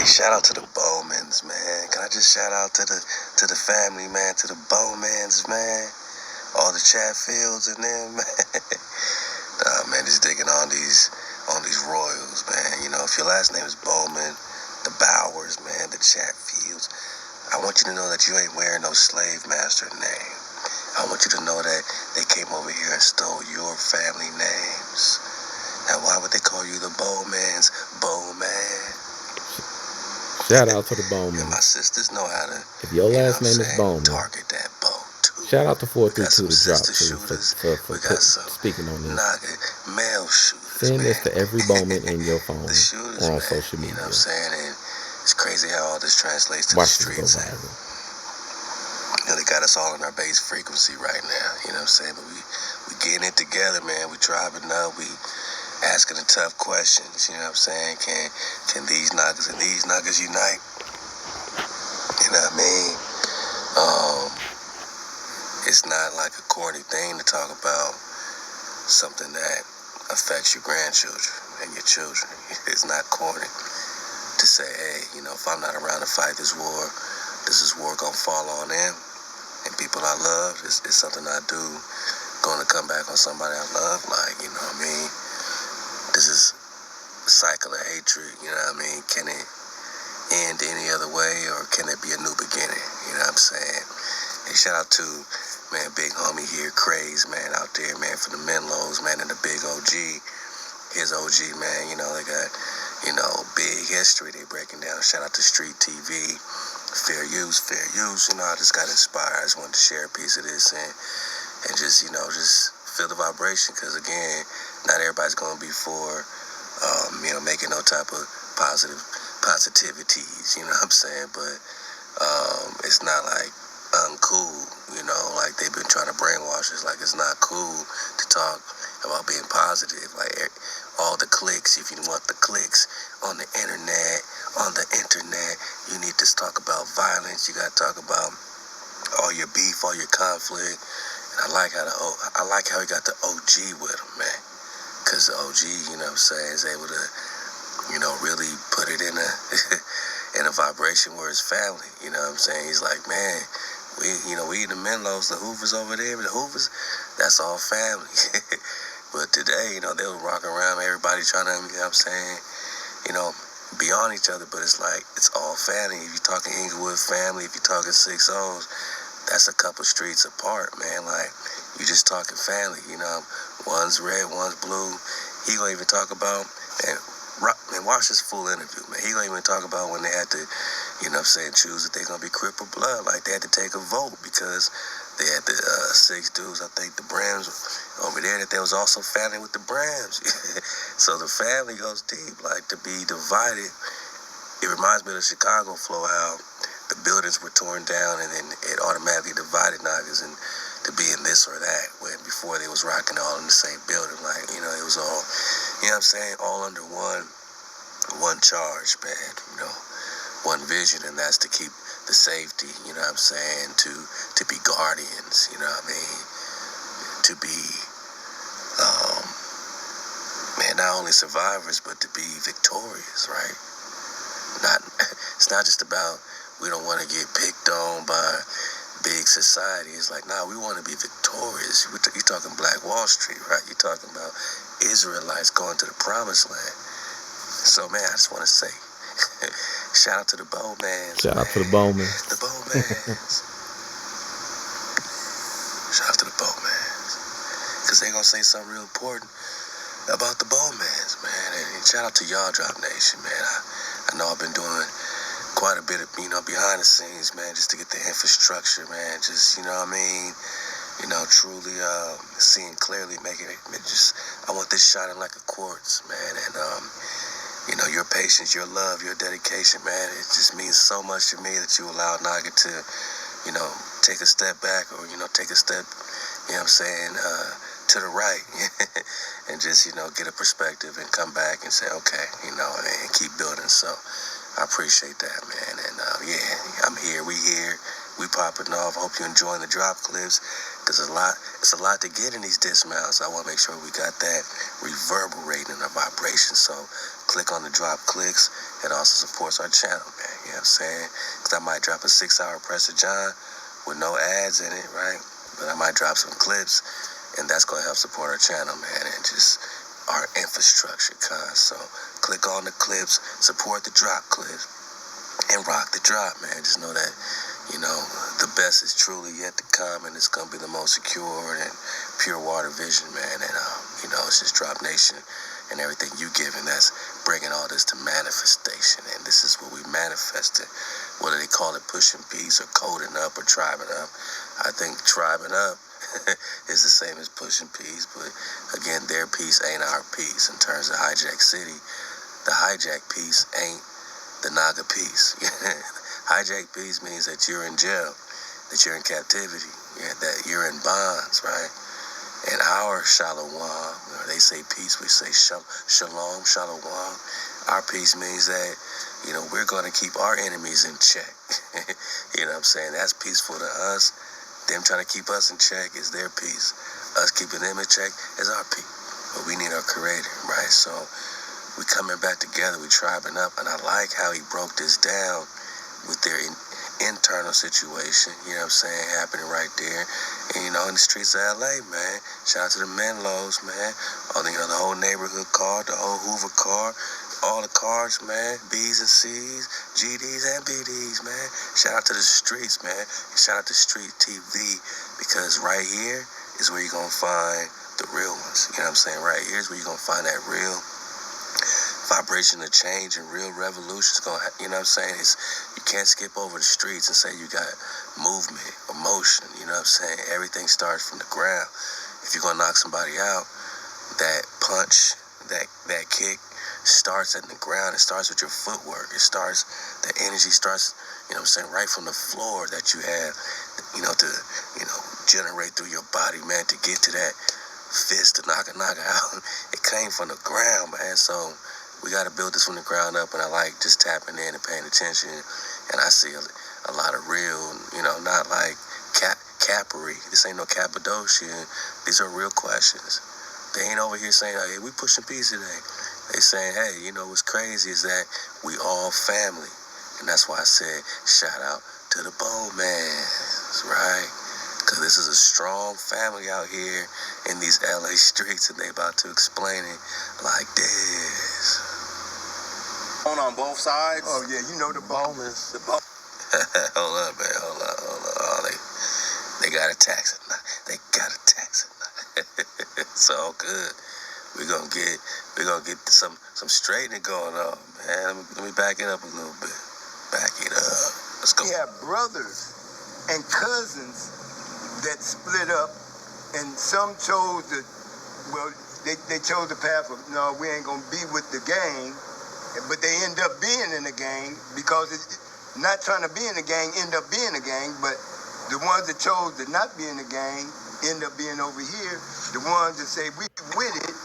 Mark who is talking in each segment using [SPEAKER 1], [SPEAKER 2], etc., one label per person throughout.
[SPEAKER 1] Shout out to the BOWMANS, man. Can I just shout out to the family, man, to the BOWMANS, man. All the Chatfields in there, man. Man, just digging on these royals, man. You know, if your last name is Bowman, the Bowers, man, the Chatfields, I want you to know that you ain't wearing no slave master name. I want you to know that they came over here and stole your family names. Now, why would they call you the Bowmans, Bowman?
[SPEAKER 2] Shout out to the
[SPEAKER 1] And
[SPEAKER 2] Bowmans.
[SPEAKER 1] my sisters know how to,
[SPEAKER 2] If your last name is Bowman,
[SPEAKER 1] target that bow, too.
[SPEAKER 2] shout out to 432
[SPEAKER 1] We got some
[SPEAKER 2] to drop
[SPEAKER 1] sister
[SPEAKER 2] too
[SPEAKER 1] shooters.
[SPEAKER 2] for
[SPEAKER 1] We got some
[SPEAKER 2] speaking on this.
[SPEAKER 1] male shooters,
[SPEAKER 2] Send
[SPEAKER 1] man.
[SPEAKER 2] this to every Bowman in your phone
[SPEAKER 1] The shooters,
[SPEAKER 2] or on
[SPEAKER 1] man,
[SPEAKER 2] social media.
[SPEAKER 1] You know what I'm saying? And it's crazy how all this translates to
[SPEAKER 2] Watch
[SPEAKER 1] the
[SPEAKER 2] this go
[SPEAKER 1] streets.
[SPEAKER 2] viral.
[SPEAKER 1] You know, they got us all in our base frequency right now. You know what I'm saying? But we getting it together, man. We driving up. We asking the tough questions. You know what I'm saying? Can these knockers and these knockers unite? You know what I mean? It's not like a corny thing to talk about something that affects your grandchildren and your children. It's not corny to say, hey, you know, if I'm not around to fight this is war gonna fall on them. And people I love, it's something I do gonna come back on somebody I love. Like, you know what I mean? This is a cycle of hatred, you know what I mean? Can it end any other way, or can it be a new beginning? You know what I'm saying? Hey, shout out to, man, big homie here, Craze, man, out there, man, for the Menlos, man, and the big OG. His OG, man, you know, they got, you know, big history they breaking down. Shout out to Street TV, fair use. You know, I just got inspired. I just wanted to share a piece of this and just, you know, just feel the vibration. Because, again, not everybody's going to be for, you know, making no type of positivities, you know what I'm saying? But it's not like uncool, you know, like they've been trying to brainwash us. Like, it's not cool to talk about being positive. Like, all the clicks, if you want the clicks on the internet, you need to talk about violence. You got to talk about all your beef, all your conflict. And I like how he got the OG with him, man. Because the OG, you know what I'm saying, is able to, you know, really put it in a in a vibration where it's family. You know what I'm saying? He's like, man, we the Menlos, the Hoovers over there, the Hoovers, that's all family. But today, you know, they were rocking around, everybody trying to, you know what I'm saying, you know, be on each other, but it's like, it's all family. If you're talking Inglewood family, if you're talking 6 O's, that's a couple streets apart, man. Like, you just talking family, you know, one's red, one's blue. He gonna even talk about, and watch this full interview, man. He gonna even talk about when they had to, you know what I'm saying, choose if they're gonna be Crip or Blood. Like, they had to take a vote because they had the 6 dudes, I think the Brams over there, that they was also family with the Brams. So the family goes deep. Like, to be divided, it reminds me of the Chicago flow, how the buildings were torn down and then it automatically divided knockers and to be in this or that, when before they was rocking all in the same building. Like, you know, it was all, you know what I'm saying, all under one charge, man, you know, one vision, and that's to keep the safety, you know what I'm saying, to be guardians, you know what I mean, to be, man, not only survivors, but to be victorious, right? It's not just about, we don't want to get picked on by big society. It's like, nah, we want to be victorious. You're talking Black Wall Street, right? You're talking about Israelites going to the promised land. So, man, I just want to say, shout out to the BOWMANS.
[SPEAKER 2] Shout out to the Bowmans.
[SPEAKER 1] The BOWMANS. Shout out to the BOWMANS. Because they're going to say something real important about the BOWMANS, man. And shout out to y'all, Drop Nation, man. I know I've been doing quite a bit of, you know, behind the scenes, man, just to get the infrastructure, man. Just, you know what I mean? You know, truly seeing clearly, making it just, I want this shining like a quartz, man. And, you know, your patience, your love, your dedication, man, it just means so much to me that you allow Naga to, you know, take a step back, or, you know, take a step, you know what I'm saying, to the right and just, you know, get a perspective and come back and say, okay, you know, and keep building. So I appreciate that, man. And yeah, I'm here, we popping off. I hope you're enjoying the drop clips, because it's a lot to get in these dismounts. I want to make sure we got that reverberating in our vibration. So click on the drop clicks It also supports our channel, man. You know what I'm saying? Because I might drop a 6-hour Press of John with no ads in it, right? But I might drop some clips, and that's going to help support our channel, man, and just our infrastructure, So click on the clips, support the drop clips, and rock the drop, man. Just know that, the best is truly yet to come, and it's going to be the most secure and pure water vision, man. And, it's just Drop Nation and everything you giving that's bringing all this to manifestation. And this is what we manifested. Whether they call it pushing peace or coding up or tribing up. I think tribing up is the same as pushing peace. But, again, their peace ain't our peace. In terms of Hijack City, the hijack piece ain't the Naga piece. Hijack peace means that you're in jail, that you're in captivity, that you're in bonds, right? And our shalom, or they say peace, we say shalom, shalom. Our peace means that, we're going to keep our enemies in check. You know what I'm saying? That's peaceful to us. Them trying to keep us in check is their peace. Us keeping them in check is our peace. But we need our creator, right? So we coming back together, we tribing up, and I like how he broke this down with their internal situation, you know what I'm saying, happening right there. And, in the streets of LA, man. Shout out to the Menlos, man. All the, the whole neighborhood car, the whole Hoover car, all the cars, man. B's and C's, GDs and BDs, man. Shout out to the streets, man. And shout out to Street TV, because right here is where you're going to find the real ones. You know what I'm saying? Right here is where you're going to find that real vibration of change and real revolution is going to, you know what I'm saying? You can't skip over the streets and say you got movement, emotion, you know what I'm saying? Everything starts from the ground. If you're going to knock somebody out, that punch, that kick starts at the ground. It starts with your footwork. It starts, the energy starts, you know what I'm saying, right from the floor that you have, to, generate through your body, man, to get to that fist to knock out. It came from the ground, man. So we got to build this from the ground up, and I like just tapping in and paying attention. And I see a lot of real, not like cappery. This ain't no Cappadocia. These are real questions. They ain't over here saying, hey, we pushing peace today. They saying, hey, what's crazy is that we all family. And that's why I said, shout out to the BOWMANS, right? Because this is a strong family out here in these LA streets, and they about to explain it like this.
[SPEAKER 3] On both sides?
[SPEAKER 4] Oh, yeah, the BOWMANS.
[SPEAKER 1] Hold up, man, hold up. Oh, they got a tax at night. They got a tax at night. It's all good. We're gonna get some straightening going on, man. Let me back it up a little bit. Back it up. Let's go.
[SPEAKER 4] We have brothers and cousins that split up, and some chose they chose the path of, no, we ain't gonna be with the gang, but they end up being in the gang because not trying to be in the gang, end up being a gang, but the ones that chose to not be in the gang end up being over here. The ones that say we with it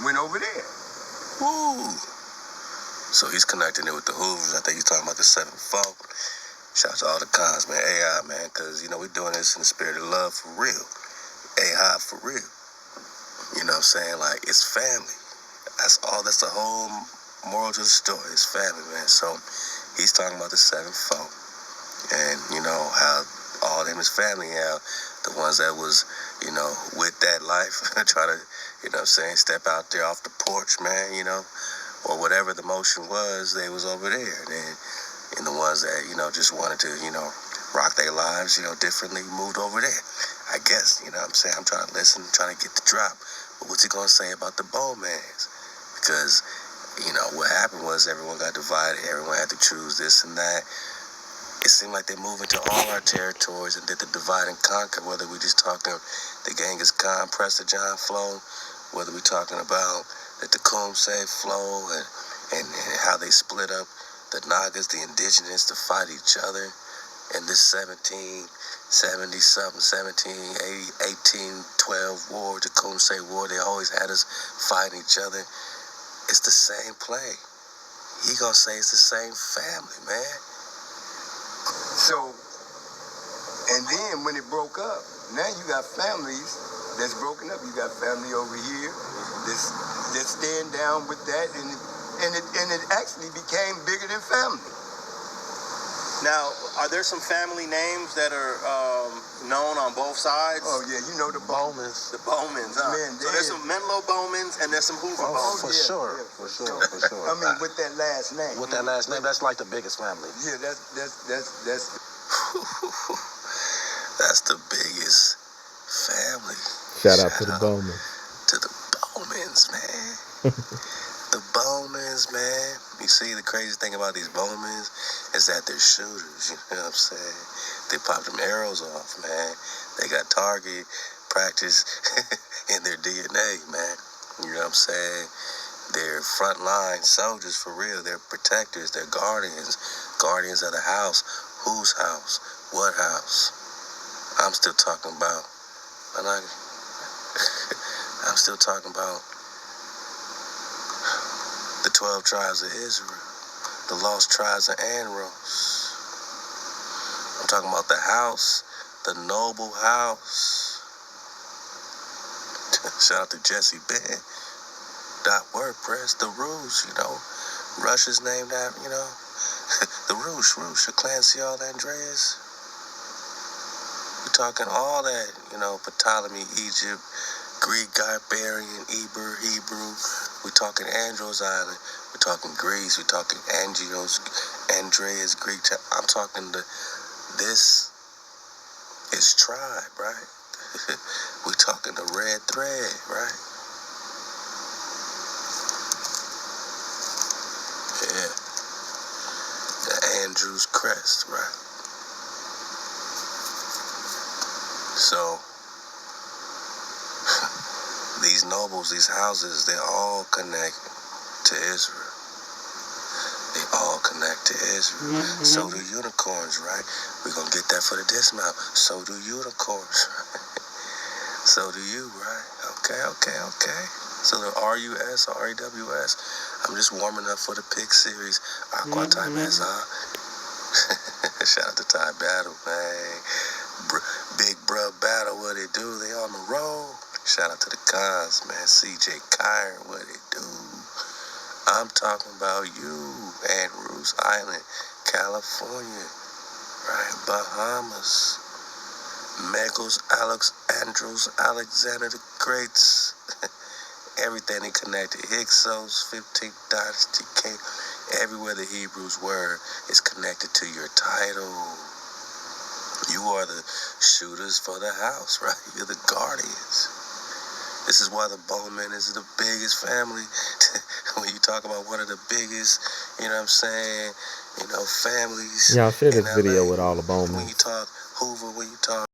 [SPEAKER 4] went over there.
[SPEAKER 1] Woo! So he's connecting it with the Hoovers. I think he's talking about the 7-4. Shout out to all the cons, man. AI, man, because, we're doing this in the spirit of love for real. AI for real. You know what I'm saying? Like, it's family. That's all. That's the whole moral to the story. It's family, man. So he's talking about the 7-4. And, how all them is family, how the ones that was, with that life, try to, step out there off the porch, man, or whatever the motion was, they was over there. And the ones that, just wanted to, rock their lives, differently, moved over there. I guess, I'm saying? I'm trying to listen, trying to get the drop. But what's he going to say about the BOWMANS? Because, what happened was everyone got divided. Everyone had to choose this and that. It seemed like they moved into all our territories and did the divide and conquer, whether we just talking the Genghis Khan, Presta John flow, whether we talking about the Tecumseh flow and how they split up the Nagas, the indigenous, to fight each other in this 1770-something, 1780, 1812 war, Tecumseh war. They always had us fighting each other. It's the same play. He gonna say it's the same family, man.
[SPEAKER 4] So, and then when it broke up, now you got families that's broken up. You got family over here that's staying down with that, and it actually became bigger than family.
[SPEAKER 3] Now, are there some family names that are known on both sides?
[SPEAKER 4] Oh yeah, you know the
[SPEAKER 5] BOWMANS.
[SPEAKER 3] The BOWMANS, huh?
[SPEAKER 4] Man,
[SPEAKER 3] So there's some Menlo BOWMANS and there's some Hoover BOWMANS.
[SPEAKER 5] For sure. For sure.
[SPEAKER 4] I mean, with that last name.
[SPEAKER 5] With that last name, that's like the biggest family.
[SPEAKER 4] Yeah, that's
[SPEAKER 1] That's the biggest family.
[SPEAKER 2] Shout out to the BOWMANS.
[SPEAKER 1] To the BOWMANS, man. The BOWMANS, man. You see, the crazy thing about these BOWMANS is that they're shooters. You know what I'm saying? They pop them arrows off, man. They got target practice in their DNA, man. You know what I'm saying? They're frontline soldiers for real. They're protectors. They're guardians. Guardians of the house. Whose house? What house? I'm still talking about. I'm still talking about the 12 tribes of Israel, the lost tribes of Andros. I'm talking about the house, the noble house. Shout out to Jesse Ben. .wordpress, the Rouge, you know. Russia's named that, you know. The Rouge, Clancy, all Andreas. We're talking all that, you know, Ptolemy, Egypt, Greek, Iberian, Hebrew. We're talking Andros Island. We're talking Greece. We're talking Angios, Andreas, Greek. I'm talking this is tribe, right? We're talking the red thread, right? Yeah. The Andrews crest, right? So these nobles, these houses, they all connect to Israel. They all connect to Israel. Mm-hmm. So do unicorns, right? We're going to get that for the dismount. So do unicorns, right? So do you, right? Okay. So the RUS or REWS. I'm just warming up for the pick series. Aqua Type SR. Shout out to Ty Battle, man. Big Bruh Battle, what it do? They on the road. Shout out to the Cons, man. CJ Kyron, what it do? I'm talking about you, Andrews Island, California, right? Bahamas, Megals, Andrews, Alexander the Greats, everything they connected. Hyksos, 15th Dynasty, King, everywhere the Hebrews were is connected to your title. You are the shooters for the house, right? You're the guardians. This is why the Bowman is the biggest family. When you talk about one of the biggest, you know what I'm saying, you know, families.
[SPEAKER 2] Y'all share this
[SPEAKER 1] in
[SPEAKER 2] video
[SPEAKER 1] LA.
[SPEAKER 2] with all the BOWMANS.
[SPEAKER 1] When you talk Hoover, when you talk